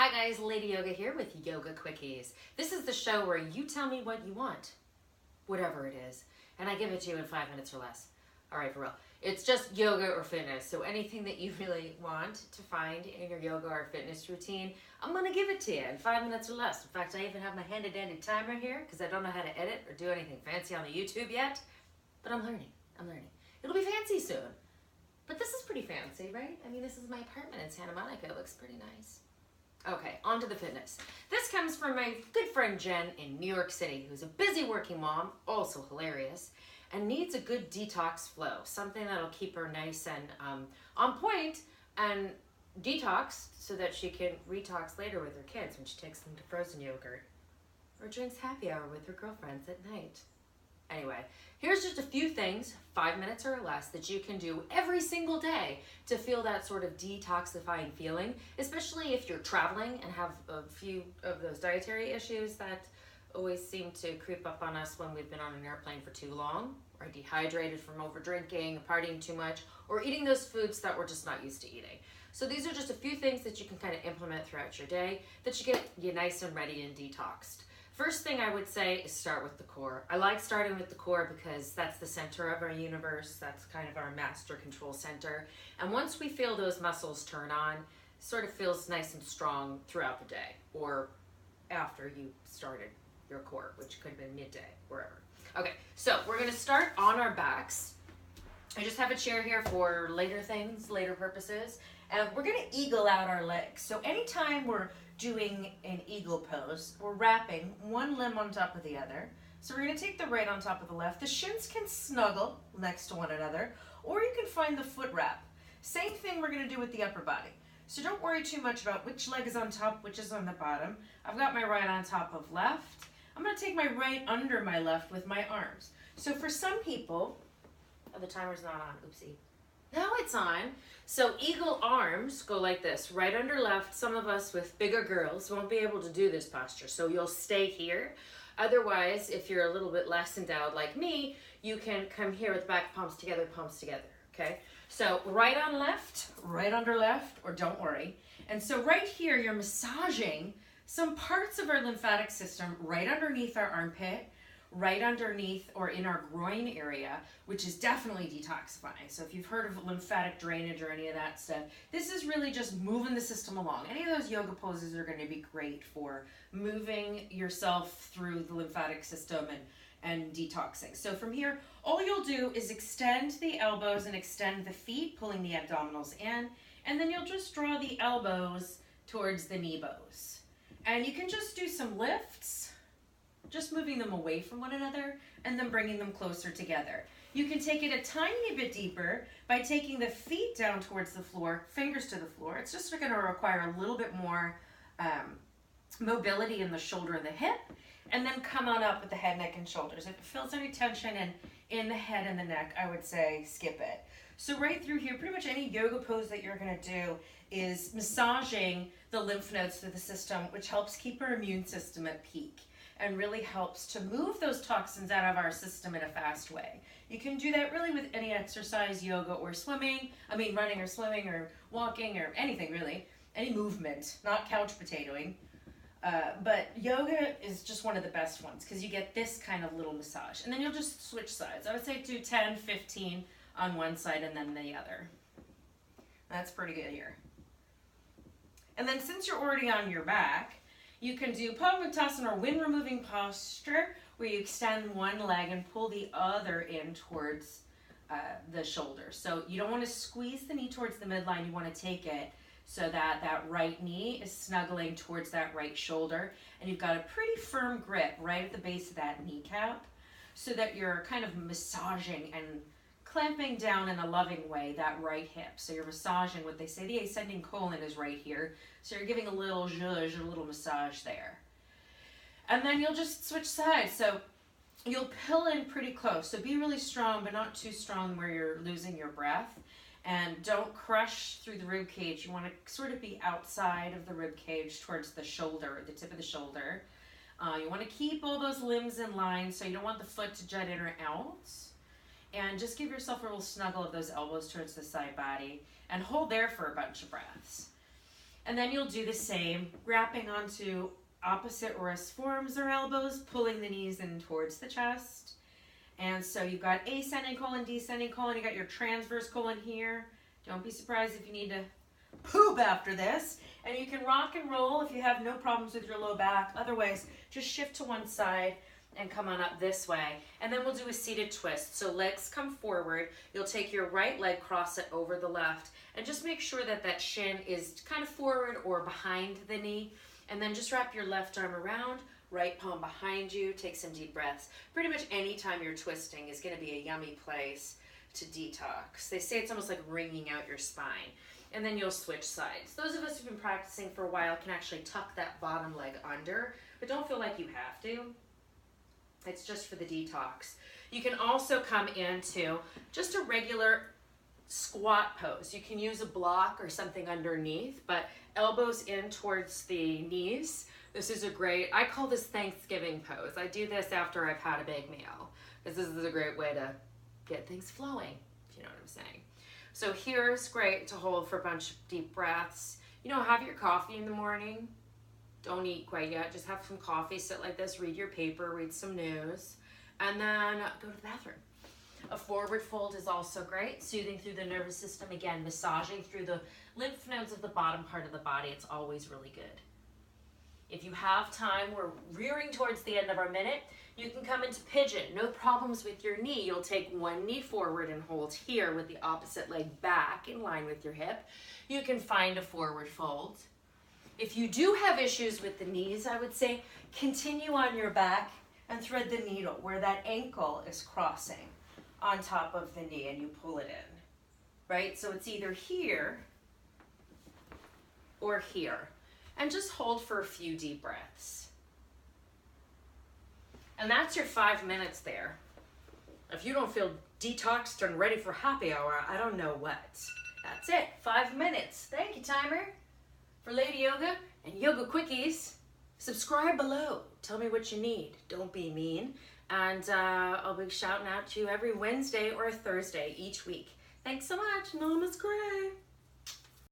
Hi guys, Lady Yoga here with Yoga Quickies. This is the show where you tell me what you want, whatever it is, and I give it to you in 5 minutes or less. All right, for real. It's just yoga or fitness, so anything that you really want to find in your yoga or fitness routine, I'm gonna give it to you in 5 minutes or less. In fact, I even have my handy dandy timer here because I don't know how to edit or do anything fancy on the YouTube yet, but I'm learning. It'll be fancy soon. But this is pretty fancy, right? I mean, this is my apartment in Santa Monica. It looks pretty nice. Okay, on to the fitness. This comes from my good friend Jen in New York City, who's a busy working mom, also hilarious, and needs a good detox flow, something that'll keep her nice and on point and detox so that she can retox later with her kids when she takes them to frozen yogurt or drinks happy hour with her girlfriends at night. Anyway, here's just a few things, 5 minutes or less, that you can do every single day to feel that sort of detoxifying feeling, especially if you're traveling and have a few of those dietary issues that always seem to creep up on us when we've been on an airplane for too long, or dehydrated from over drinking, partying too much, or eating those foods that we're just not used to eating. So these are just a few things that you can kind of implement throughout your day that should get you nice and ready and detoxed. First thing I would say is start with the core. I like starting with the core because that's the center of our universe. That's kind of our master control center. And once we feel those muscles turn on, it sort of feels nice and strong throughout the day or after you started your core, which could have been midday, wherever. Okay, so we're gonna start on our backs. I just have a chair here for later things, later purposes. And we're gonna eagle out our legs. So anytime we're doing an eagle pose, we're wrapping one limb on top of the other. So we're gonna take the right on top of the left. The shins can snuggle next to one another, or you can find the foot wrap. Same thing we're gonna do with the upper body. So don't worry too much about which leg is on top, which is on the bottom. I've got my right on top of left. I'm gonna take my right under my left with my arms. So for some people, oh, the timer's not on, oopsie. Now it's on. So eagle arms go like this, right under left. Some of us with bigger girls won't be able to do this posture, so you'll stay here. Otherwise, if you're a little bit less endowed like me, you can come here with back palms together, okay? So right on left, right under left, or don't worry. And so right here, you're massaging some parts of our lymphatic system right underneath our armpit, right underneath or in our groin area, which is definitely detoxifying. So if you've heard of lymphatic drainage or any of that stuff, this is really just moving the system along. Any of those yoga poses are going to be great for moving yourself through the lymphatic system and detoxing. So from here, all you'll do is extend the elbows and extend the feet, pulling the abdominals in, and then you'll just draw the elbows towards the knee bows. And you can just do some lifts, just moving them away from one another and then bringing them closer together. You can take it a tiny bit deeper by taking the feet down towards the floor, fingers to the floor. It's just going to require a little bit more mobility in the shoulder and the hip, and then come on up with the head, neck, and shoulders. If it feels any tension in the head and the neck, I would say skip it. So right through here, pretty much any yoga pose that you're going to do is massaging the lymph nodes through the system, which helps keep our immune system at peak and really helps to move those toxins out of our system in a fast way. You can do that really with any exercise, yoga or swimming. Running or swimming or walking or anything really. Any movement, not couch potatoing. But yoga is just one of the best ones because you get this kind of little massage. And then you'll just switch sides. I would say do 10, 15 on one side and then the other. That's pretty good here. And then since you're already on your back, you can do Padmasana or wind removing posture where you extend one leg and pull the other in towards the shoulder. So you don't want to squeeze the knee towards the midline. You want to take it so that that right knee is snuggling towards that right shoulder. And you've got a pretty firm grip right at the base of that kneecap so that you're kind of massaging and clamping down in a loving way that right hip. So you're massaging what they say the ascending colon is right here. So you're giving a little zhuzh, a little massage there. And then you'll just switch sides. So you'll pill in pretty close. So be really strong, but not too strong where you're losing your breath. And don't crush through the rib cage. You want to sort of be outside of the rib cage towards the shoulder, the tip of the shoulder. You want to keep all those limbs in line, so you don't want the foot to jut in or out. And just give yourself a little snuggle of those elbows towards the side body and hold there for a bunch of breaths. And then you'll do the same, wrapping onto opposite wrist forms or elbows, pulling the knees in towards the chest. And so you've got ascending colon, descending colon, you got your transverse colon here. Don't be surprised if you need to poop after this. And you can rock and roll if you have no problems with your low back. Otherwise, just shift to one side and come on up this way. And then we'll do a seated twist. So legs come forward. You'll take your right leg, cross it over the left, and just make sure that that shin is kind of forward or behind the knee. And then just wrap your left arm around, right palm behind you. Take some deep breaths. Pretty much any time you're twisting is going to be a yummy place to detox. They say it's almost like wringing out your spine. And then you'll switch sides. Those of us who've been practicing for a while can actually tuck that bottom leg under, but don't feel like you have to. It's just for the detox. You can also come into just a regular squat pose. You can use a block or something underneath, but elbows in towards the knees. This is a great, I call this Thanksgiving pose. I do this after I've had a big meal, because this is a great way to get things flowing, if you know what I'm saying. So here's great to hold for a bunch of deep breaths. You know, have your coffee in the morning. Don't eat quite yet. Just have some coffee, sit like this, read your paper, read some news, and then go to the bathroom. A forward fold is also great, soothing through the nervous system. Again, massaging through the lymph nodes of the bottom part of the body. It's always really good. If you have time, we're rearing towards the end of our minute. You can come into pigeon. No problems with your knee. You'll take one knee forward and hold here with the opposite leg back in line with your hip. You can find a forward fold. If you do have issues with the knees, I would say continue on your back and thread the needle where that ankle is crossing on top of the knee, and you pull it in, right? So it's either here or here. And just hold for a few deep breaths. And that's your 5 minutes there. If you don't feel detoxed and ready for happy hour, I don't know what. That's it, 5 minutes. Thank you, timer. For Lady Yoga and Yoga Quickies, subscribe below. Tell me what you need. Don't be mean. And I'll be shouting out to you every Wednesday or Thursday each week. Thanks so much. Namaste.